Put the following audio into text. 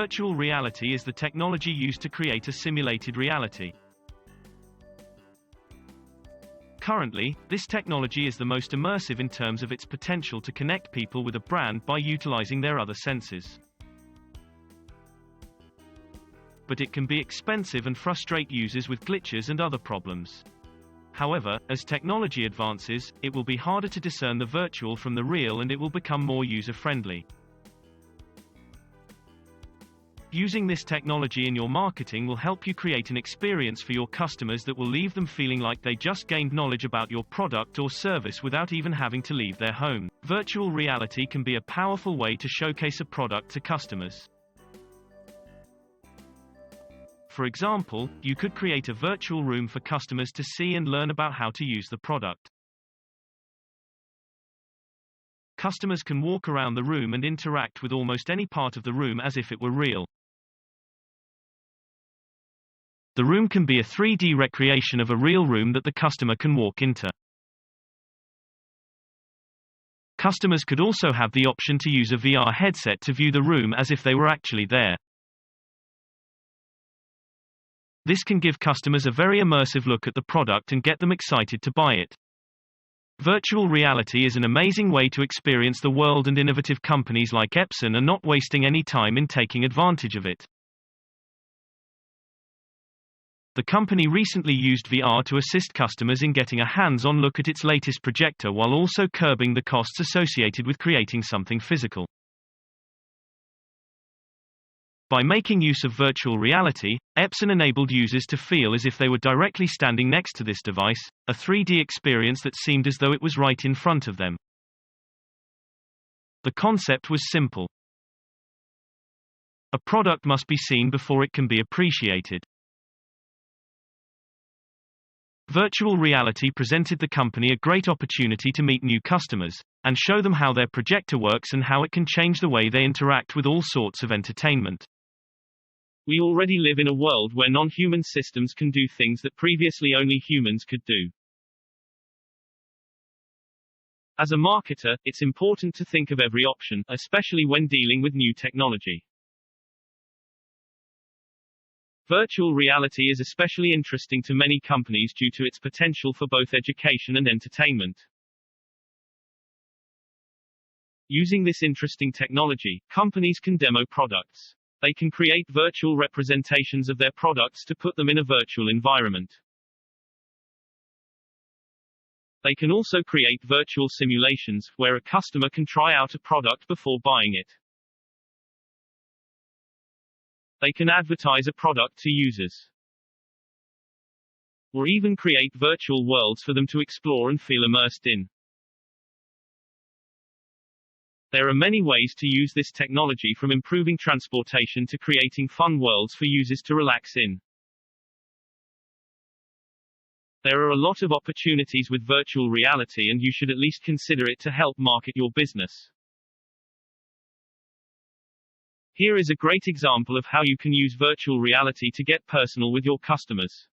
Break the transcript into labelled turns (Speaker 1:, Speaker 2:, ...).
Speaker 1: Virtual reality is the technology used to create a simulated reality. Currently, this technology is the most immersive in terms of its potential to connect people with a brand by utilizing their other senses. But it can be expensive and frustrate users with glitches and other problems. However, as technology advances, it will be harder to discern the virtual from the real and it will become more user-friendly. Using this technology in your marketing will help you create an experience for your customers that will leave them feeling like they just gained knowledge about your product or service without even having to leave their home. Virtual reality can be a powerful way to showcase a product to customers. For example, you could create a virtual room for customers to see and learn about how to use the product. Customers can walk around the room and interact with almost any part of the room as if it were real. The room can be a 3D recreation of a real room that the customer can walk into. Customers could also have the option to use a VR headset to view the room as if they were actually there. This can give customers a very immersive look at the product and get them excited to buy it. Virtual reality is an amazing way to experience the world, and innovative companies like Epson are not wasting any time in taking advantage of it. The company recently used VR to assist customers in getting a hands-on look at its latest projector while also curbing the costs associated with creating something physical. By making use of virtual reality, Epson enabled users to feel as if they were directly standing next to this device, a 3D experience that seemed as though it was right in front of them. The concept was simple. A product must be seen before it can be appreciated. Virtual reality presented the company a great opportunity to meet new customers, and show them how their projector works and how it can change the way they interact with all sorts of entertainment. We already live in a world where non-human systems can do things that previously only humans could do. As a marketer, it's important to think of every option, especially when dealing with new technology. Virtual reality is especially interesting to many companies due to its potential for both education and entertainment. Using this interesting technology, companies can demo products. They can create virtual representations of their products to put them in a virtual environment. They can also create virtual simulations, where a customer can try out a product before buying it. They can advertise a product to users, or even create virtual worlds for them to explore and feel immersed in. There are many ways to use this technology, from improving transportation to creating fun worlds for users to relax in. There are a lot of opportunities with virtual reality, and you should at least consider it to help market your business. Here is a great example of how you can use virtual reality to get personal with your customers.